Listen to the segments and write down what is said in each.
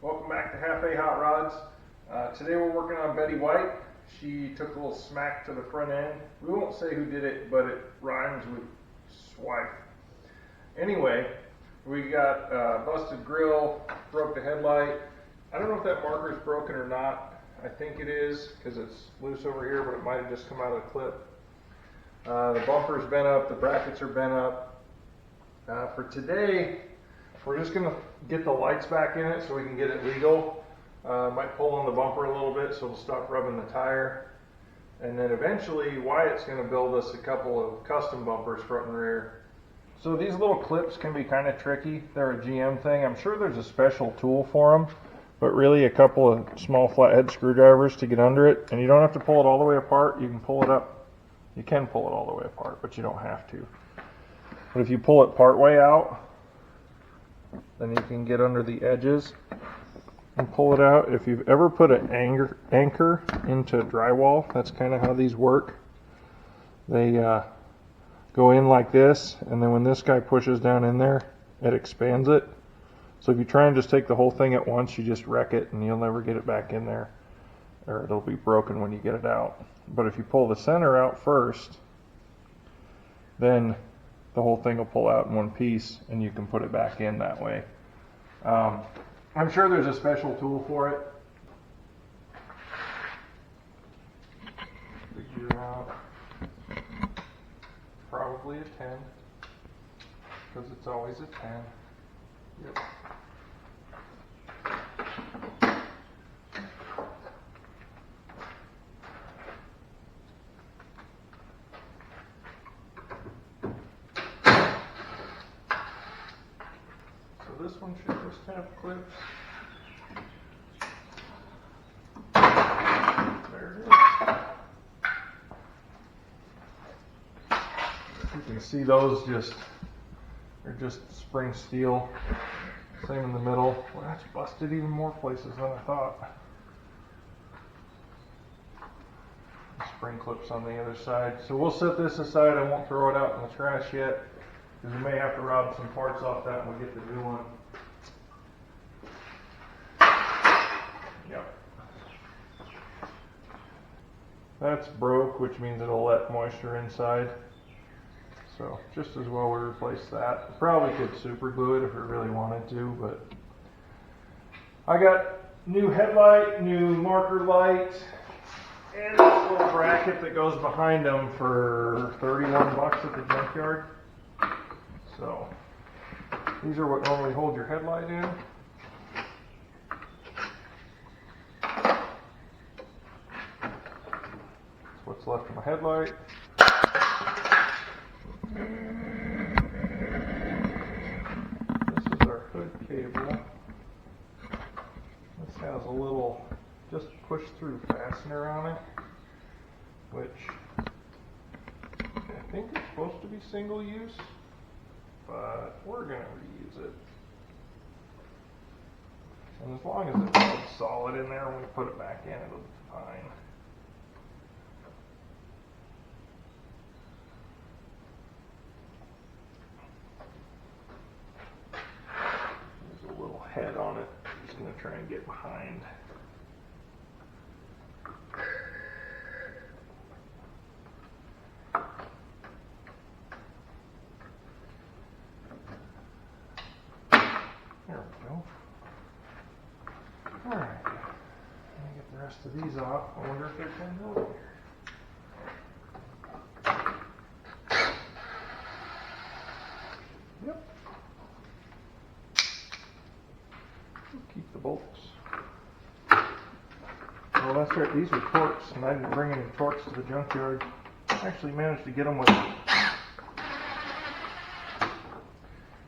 Welcome back to Half A Hot Rods. Today we're working on Betty White. She took a little smack to the front end. We won't say who did it, but it rhymes with swipe. Anyway, we got busted grill, broke the headlight. I don't know if that marker is broken or not. I think it is because it's loose over here, but it might have just come out of the clip. The bumper's bent up, the brackets are bent up. For today, we're just going to get the lights back in it so we can get it legal. Might pull on the bumper a little bit so it'll stop rubbing the tire. And then eventually Wyatt's going to build us a couple of custom bumpers front and rear. So these little clips can be kind of tricky. They're a GM thing. I'm sure there's a special tool for them, but really a couple of small flathead screwdrivers to get under it. And you don't have to pull it all the way apart. You can pull it up. You can pull it all the way apart, but you don't have to. But if you pull it part way out, then you can get under the edges and pull it out. If you've ever put an anchor into drywall, that's kind of how these work. They go in like this, and then when this guy pushes down in there, it expands it. So if you try and just take the whole thing at once, you just wreck it and you'll never get it back in there, or it'll be broken when you get it out. But if you pull the center out first, then the whole thing will pull out in one piece and you can put it back in that way. I'm sure there's a special tool for it. Figure out probably a 10 because it's always a 10. Yep. This one should just have clips. There it is. You can see those they're just spring steel. Same in the middle. Well, that's busted even more places than I thought. Spring clips on the other side. So we'll set this aside. I won't throw it out in the trash yet, because we may have to rob some parts off that when we get the new one. Yep. That's broke, which means it'll let moisture inside. So just as well we replace that. Probably could super glue it if we really wanted to, but I got new headlight, new marker light, and this little bracket that goes behind them for 31 bucks at the junkyard. So these are what normally hold your headlight in. That's what's left of my headlight. This is our hood cable. This has a little just push through fastener on it, which I think is supposed to be single use, but we're going to reuse it. And as long as it holds solid in there when we put it back in, it'll be fine. There's a little head on it. I'm just going to try and get behind. There we go. Alright. Let me get the rest of these off. I wonder if there's one over here. Yep. We'll keep the bolts. Well, that's right. These are torques, and I didn't bring any torques to the junkyard. I actually managed to get them with...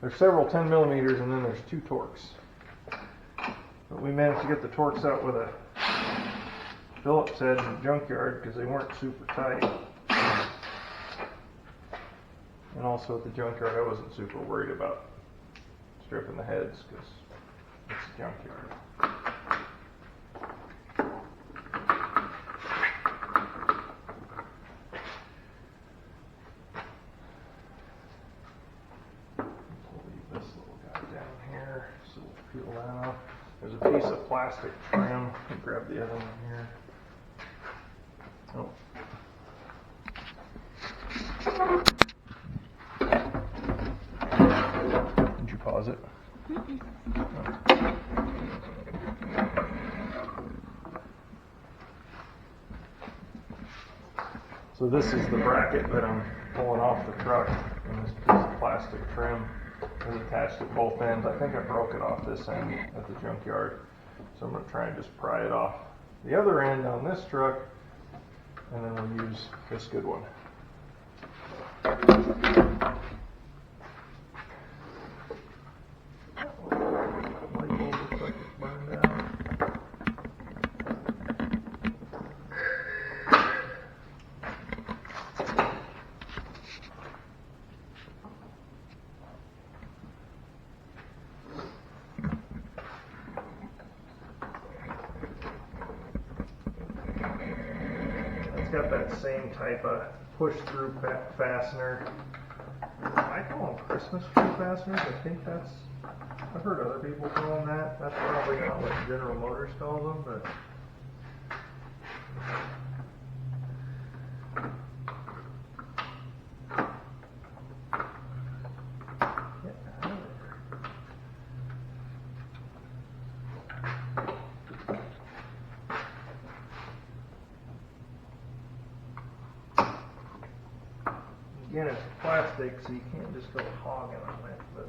There's several 10 millimeters, and then there's 2 torques. But we managed to get the torques out with a Phillips head in the junkyard because they weren't super tight. And also at the junkyard, I wasn't super worried about stripping the heads because it's a junkyard. We'll leave this little guy down here, so we'll peel that off. There's a piece of plastic trim. Let me grab the other one here. Oh. Did you pause it? So this is the bracket that I'm pulling off the truck, and this piece of plastic trim is attached at both ends. I think I broke it off this end at the junkyard, so I'm going to try and just pry it off the other end on this truck, and then we'll use this good one. Light bulb looks like it's burned out. Got that same type of push-through fastener. I call them Christmas tree fasteners. I think that's, I've heard other people call them that. That's probably not what General Motors calls them, but again, it's plastic, so you can't just go hogging on it, but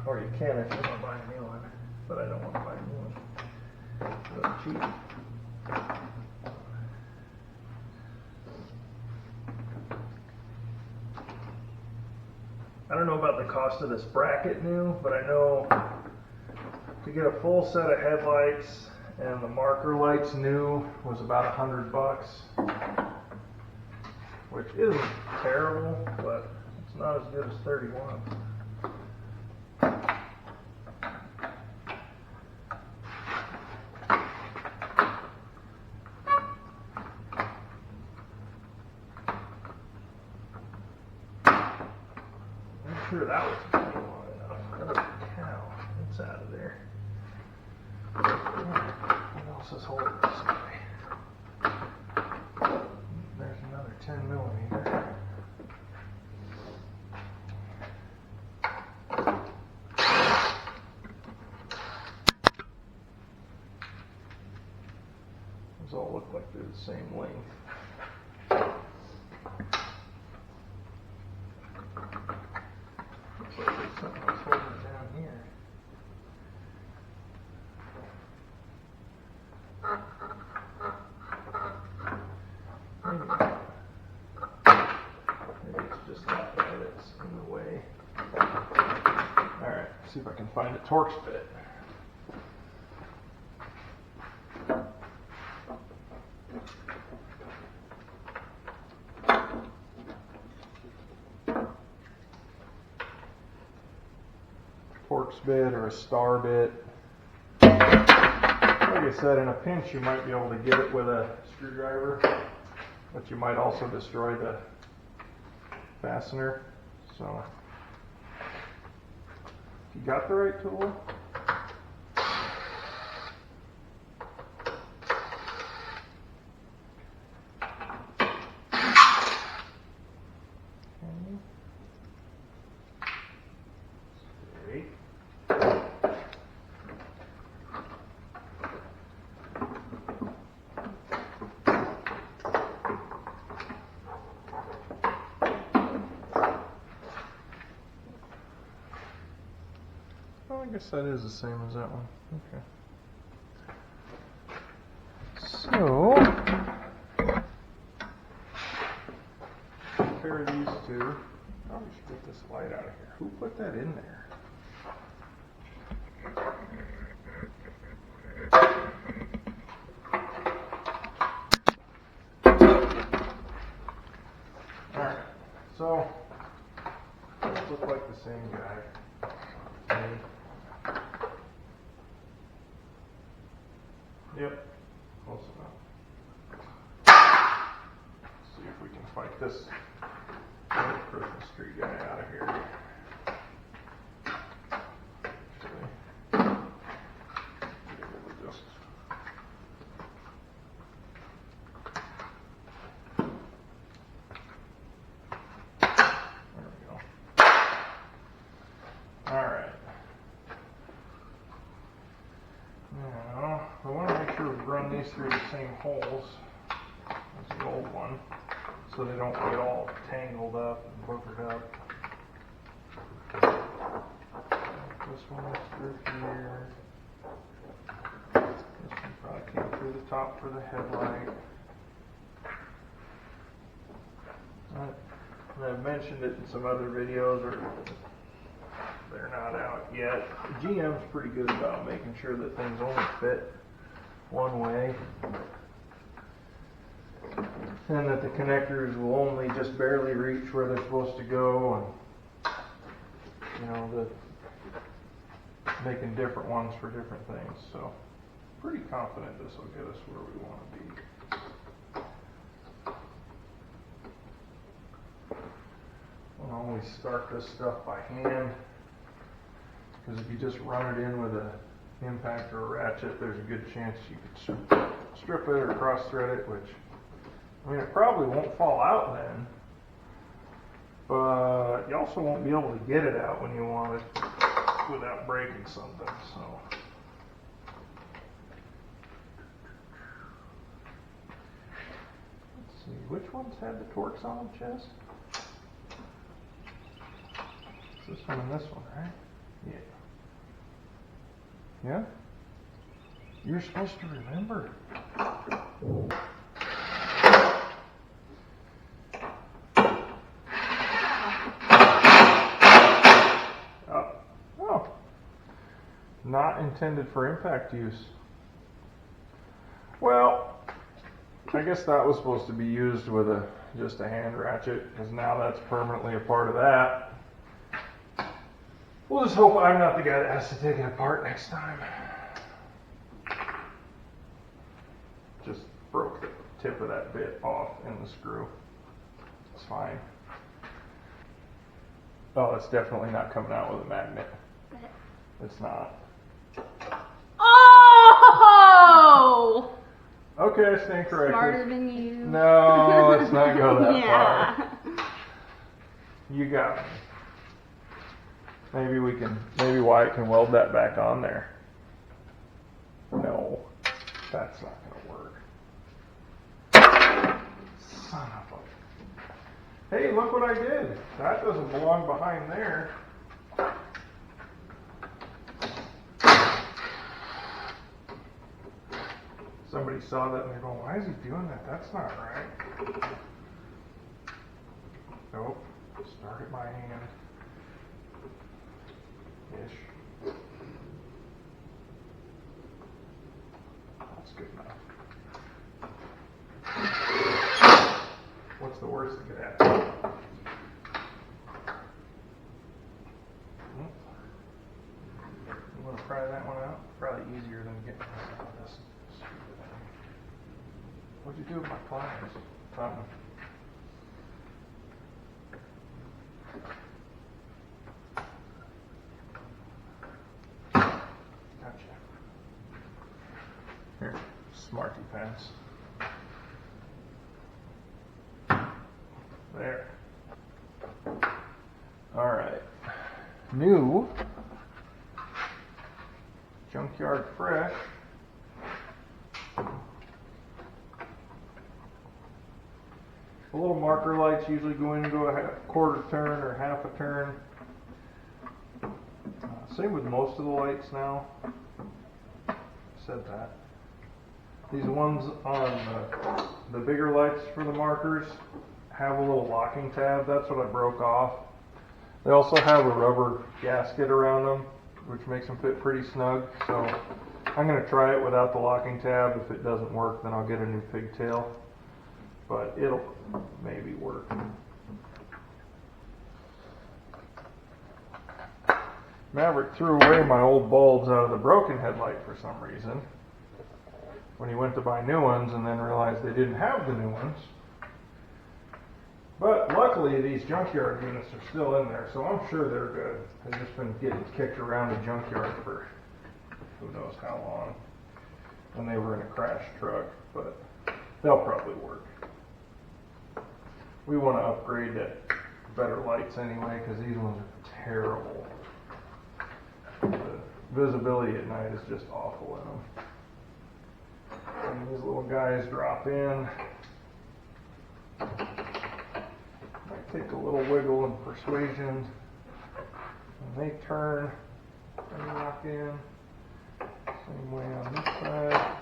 or you can if you want to buy a new one, but I don't want to buy a new one. It's cheap. I don't know about the cost of this bracket new, but I know to get a full set of headlights and the marker lights new was about $100, which isn't terrible, but it's not as good as 31. I'm sure that was long enough. Holy cow, it's out of there. What else is holding this way? There's another 10 millimeter. Those all look like they're the same length. Looks like there's something else holding it down here. Maybe it's just that that's in the way. Alright, see if I can find a Torx bit. Torx bit or a star bit. Like I said, in a pinch you might be able to get it with a screwdriver, but you might also destroy the fastener. So, if you got the right tool, I guess that is the same as that one. Okay. So, compare these two. Probably should get this light out of here. Who put that in there? Alright, so, those look like the same guy. Yep, close enough. Let's see if we can fight this street guy out of here. Through the same holes as the old one, so they don't get all tangled up and boogered up. This one is through here. This one probably came through the top for the headlight. I've mentioned it in some other videos, or they're not out yet. GM's pretty good about making sure that things only fit one way, and that the connectors will only just barely reach where they're supposed to go, and you know, making different ones for different things. So pretty confident this will get us where we want to be. I'll always start this stuff by hand, because if you just run it in with a impact or a ratchet, there's a good chance you could strip it or cross thread it, which, I mean, it probably won't fall out then, but you also won't be able to get it out when you want it without breaking something. So let's see, which ones had the Torx on them, Chess? It's this one and this one, right? Yeah. Yeah? You're supposed to remember. Oh. Not intended for impact use. Well, I guess that was supposed to be used with just a hand ratchet, because now that's permanently a part of that. We'll just hope I'm not the guy that has to take it apart next time. Just broke the tip of that bit off in the screw. It's fine. Oh, it's definitely not coming out with a magnet. It's not. Oh! Okay, I stand corrected. Smarter than you. No, let's not go that yeah. far. You got me. Maybe Wyatt can weld that back on there. No, that's not going to work. Son of a... Hey, look what I did. That doesn't belong behind there. Somebody saw that and they're going, why is he doing that? That's not right. Nope. Start it by hand. Ish. That's good enough. What's the worst that could happen? You want to pry that one out? Probably easier than getting out of this stupid thing. What'd you do with my pliers? Gotcha. Here, Smarty Pants. There. Alright. New. Junkyard fresh. The little marker lights usually go into a quarter turn or half a turn. Same with most of the lights now. Said that. These ones on the bigger lights for the markers have a little locking tab. That's what I broke off. They also have a rubber gasket around them, which makes them fit pretty snug. So I'm going to try it without the locking tab. If it doesn't work, then I'll get a new pigtail. But it'll maybe work. Maverick threw away my old bulbs out of the broken headlight for some reason when he went to buy new ones, and then realized they didn't have the new ones. But luckily luckily these junkyard units are still in there, so I'm sure they're good. They've just been getting kicked around the junkyard for who knows how long when they were in a crashed truck, but they'll probably work. We want to upgrade to better lights anyway, because these ones are terrible. The visibility at night is just awful in them. And these little guys drop in. Might take a little wiggle and persuasion. And they turn and lock in. Same way on this side.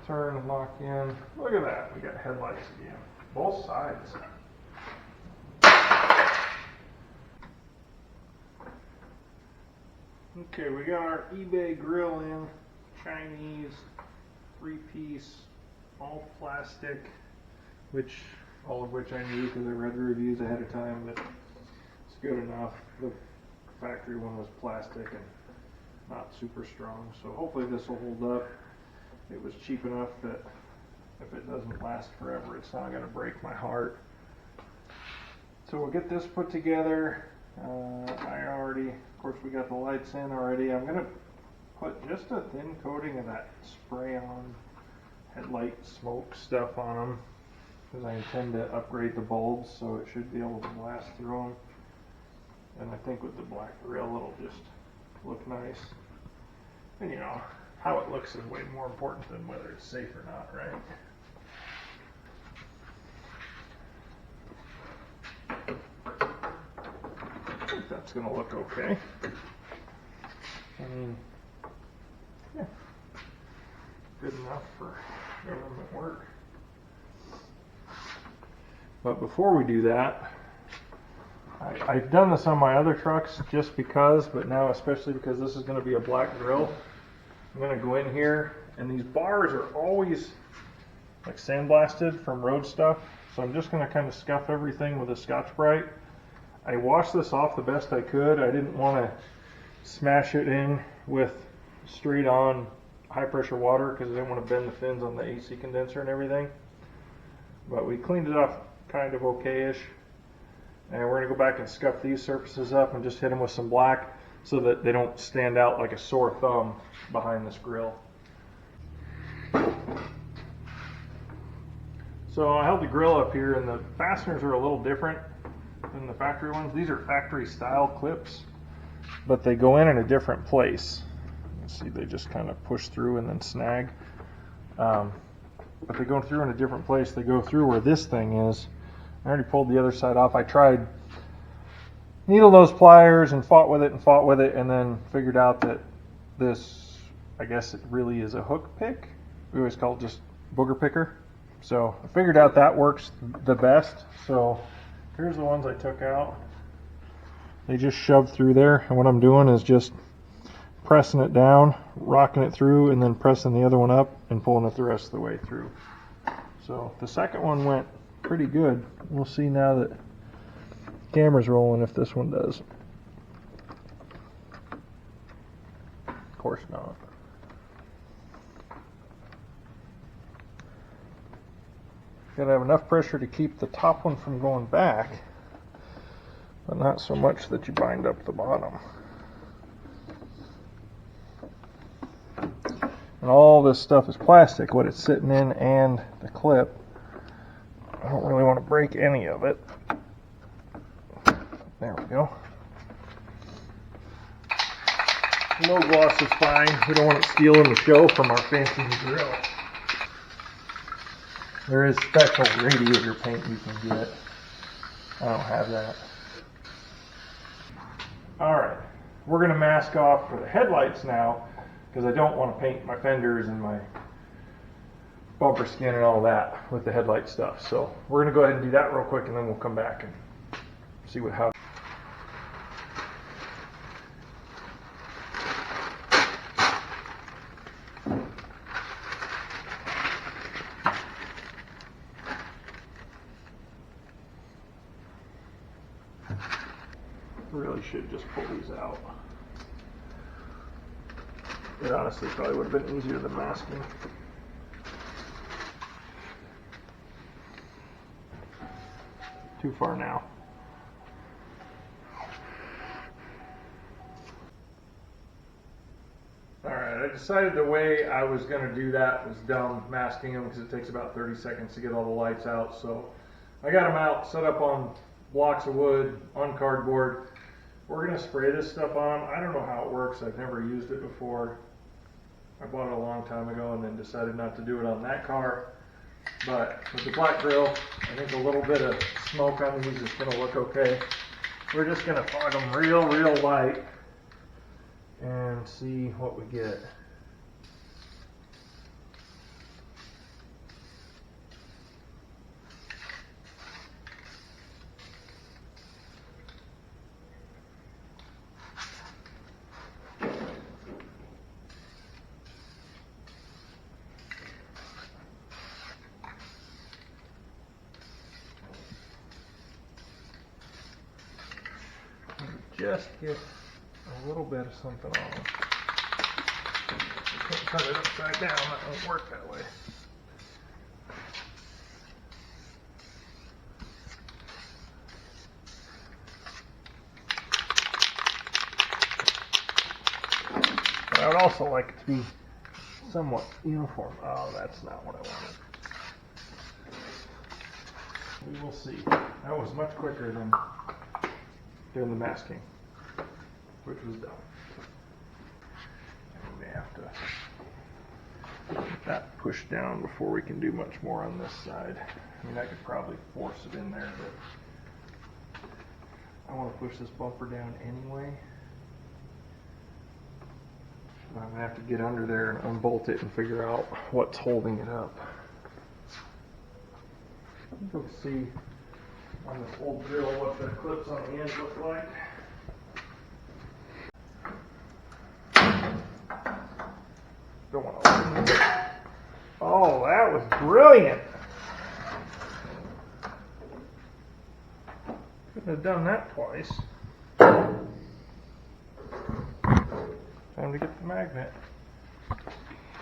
Turn and lock in. Look at that. We got headlights again. Both sides. Okay, we got our eBay grill in. Chinese, 3-piece, all plastic, all of which I knew because I read the reviews ahead of time, but it's good enough. The factory one was plastic and not super strong, so hopefully this will hold up. It was cheap enough that if it doesn't last forever, it's not going to break my heart. So we'll get this put together. Of course we got the lights in already. I'm going to put just a thin coating of that spray-on headlight smoke stuff on them, because I intend to upgrade the bulbs, so it should be able to blast through them. And I think with the black grill it'll just look nice. And you know, how it looks is way more important than whether it's safe or not, right? I think that's going to look okay. I mean, yeah, good enough for government work. But before we do that, I've done this on my other trucks just because, but now especially because this is going to be a black grill, I'm going to go in here, and these bars are always like sandblasted from road stuff, so I'm just going to kind of scuff everything with a Scotch-Brite. I washed this off the best I could. I didn't want to smash it in with straight on high pressure water because I didn't want to bend the fins on the AC condenser and everything. But we cleaned it up kind of okay-ish. And we're going to go back and scuff these surfaces up and just hit them with some black so that they don't stand out like a sore thumb behind this grill. So I held the grill up here, and the fasteners are a little different than the factory ones. These are factory style clips, but they go in a different place. You see, they just kind of push through and then snag. But they go through in a different place. They go through where this thing is. I already pulled the other side off. I tried needle nose pliers and fought with it, and then figured out that this, I guess it really is a hook pick. We always call it just booger picker. So I figured out that works the best. So here's the ones I took out. They just shove through there, and what I'm doing is just pressing it down, rocking it through, and then pressing the other one up and pulling it the rest of the way through. So the second one went pretty good. We'll see now that the camera's rolling if this one does. Of course not. Gotta have enough pressure to keep the top one from going back, but not so much that you bind up the bottom. And all this stuff is plastic, what it's sitting in and the clip. I don't really want to break any of it. There we go. No gloss is fine. We don't want it stealing the show from our fancy new grill. There is special radiator paint you can get. I don't have that. Alright, we're going to mask off for the headlights now, because I don't want to paint my fenders and my bumper skin and all that with the headlight stuff. So we're going to go ahead and do that real quick, and then we'll come back and see how. Really should just pull these out. It honestly probably would have been easier than masking. too far now. Alright, I decided the way I was going to do that was dumb, masking them, because it takes about 30 seconds to get all the lights out. So I got them out, set up on blocks of wood, on cardboard. We're going to spray this stuff on them. I don't know how it works. I've never used it before. I bought it a long time ago and then decided not to do it on that car. But with the black grill, I think a little bit of smoke on these is going to look okay. We're just going to fog them real light and see what we get. Just get a little bit of something on them. You can't cut it upside down, that won't work that way. But I would also like it to be somewhat uniform. Oh, that's not what I wanted. We will see. That was much quicker than doing the masking, which was dumb. And we may have to get that pushed down before we can do much more on this side. I mean, I could probably force it in there, but I want to push this bumper down anyway. I'm going to have to get under there and unbolt it and figure out what's holding it up. Let's see on this old drill what the clips on the end look like. Don't want to open it. Oh, that was brilliant. Couldn't have done that twice. Time to get the magnet.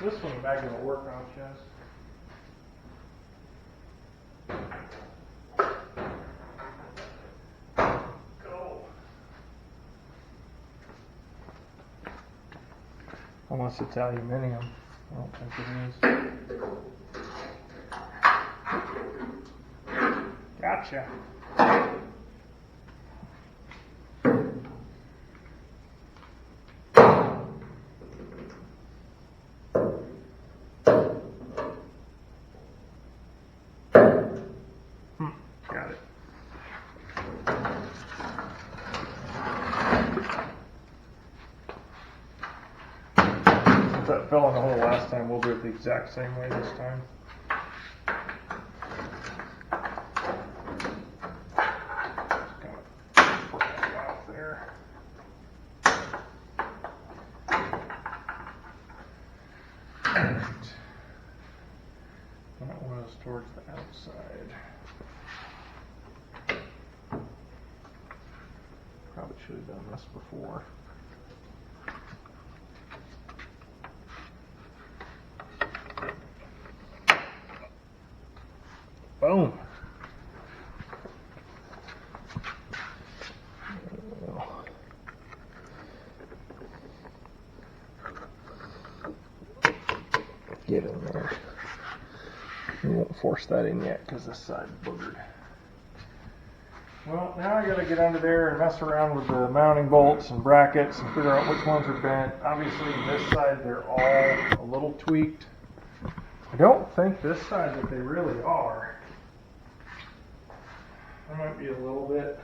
This one the magnet will work on, Chaz. Unless it's aluminum. I don't think it is. Gotcha. Got it. That fell in the hole last time, we'll do it the exact same way this time. Just gonna put that out there. Alright. That was towards the outside. Probably should have done this before. Boom. Get in there. We won't force that in yet because this side's boogered. Well, now I gotta get under there and mess around with the mounting bolts and brackets and figure out which ones are bent. Obviously, this side they're all a little tweaked. I don't think this side that they really are. I might be a little bit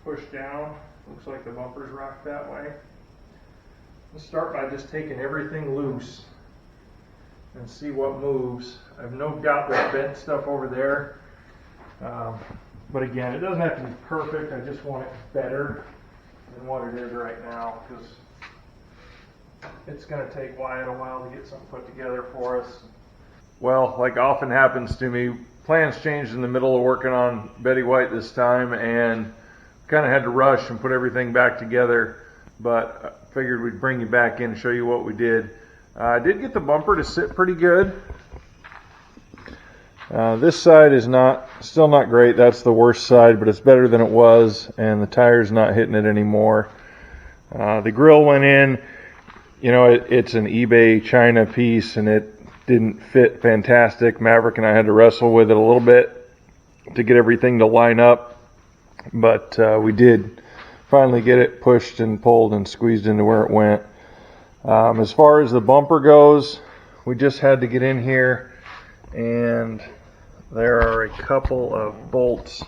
pushed down. Looks like the bumper's rocked that way. Let's start by just taking everything loose and see what moves. I have no doubt there's bent stuff over there. But again, it doesn't have to be perfect. I just want it better than what it is right now, because it's going to take Wyatt a while to get something put together for us. Well, like often happens to me, plans changed in the middle of working on Betty White this time, and kind of had to rush and put everything back together, but I figured we'd bring you back in and show you what we did. I did get the bumper to sit pretty good. This side is still not great. That's the worst side, but it's better than it was, and the tire's not hitting it anymore. The grill went in. You know, it's an eBay China piece, and it didn't fit fantastic. Maverick and I had to wrestle with it a little bit to get everything to line up, but we did finally get it pushed and pulled and squeezed into where it went. As far as the bumper goes, we just had to get in here, and there are a couple of bolts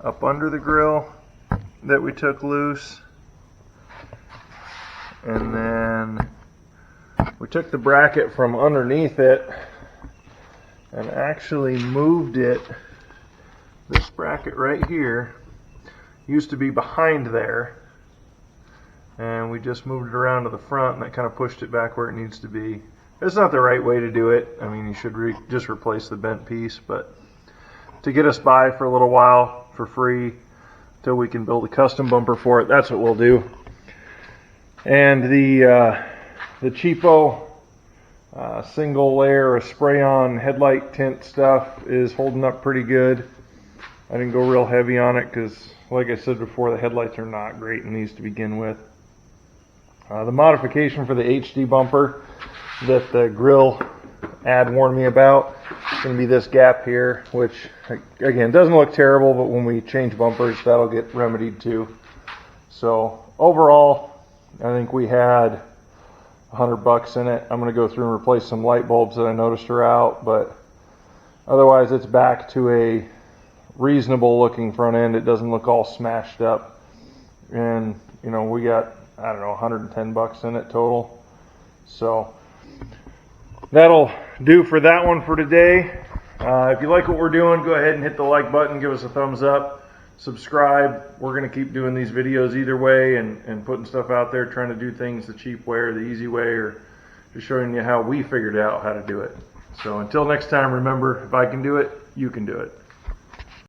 up under the grill that we took loose. And then we took the bracket from underneath it and actually moved it. This bracket right here used to be behind there, and we just moved it around to the front, and that kind of pushed it back where it needs to be. It's not the right way to do it. I mean, you should just replace the bent piece, but to get us by for a little while for free till we can build a custom bumper for it, that's what we'll do. And the cheapo single layer of spray-on headlight tint stuff is holding up pretty good. I didn't go real heavy on it because, like I said before, the headlights are not great in these to begin with. The modification for the HD bumper that the grill ad warned me about is going to be this gap here, which again doesn't look terrible, but when we change bumpers, that'll get remedied too. So overall, I think we had $100 in it. I'm going to go through and replace some light bulbs that I noticed are out, but otherwise it's back to a reasonable looking front end. It doesn't look all smashed up, and you know, we got, I don't know, $110 in it total. So that'll do for that one for today. If you like what we're doing, go ahead and hit the like button, give us a thumbs up. Subscribe. We're going to keep doing these videos either way and putting stuff out there, trying to do things the cheap way or the easy way, or just showing you how we figured out how to do it. So until next time, remember, if I can do it, you can do it.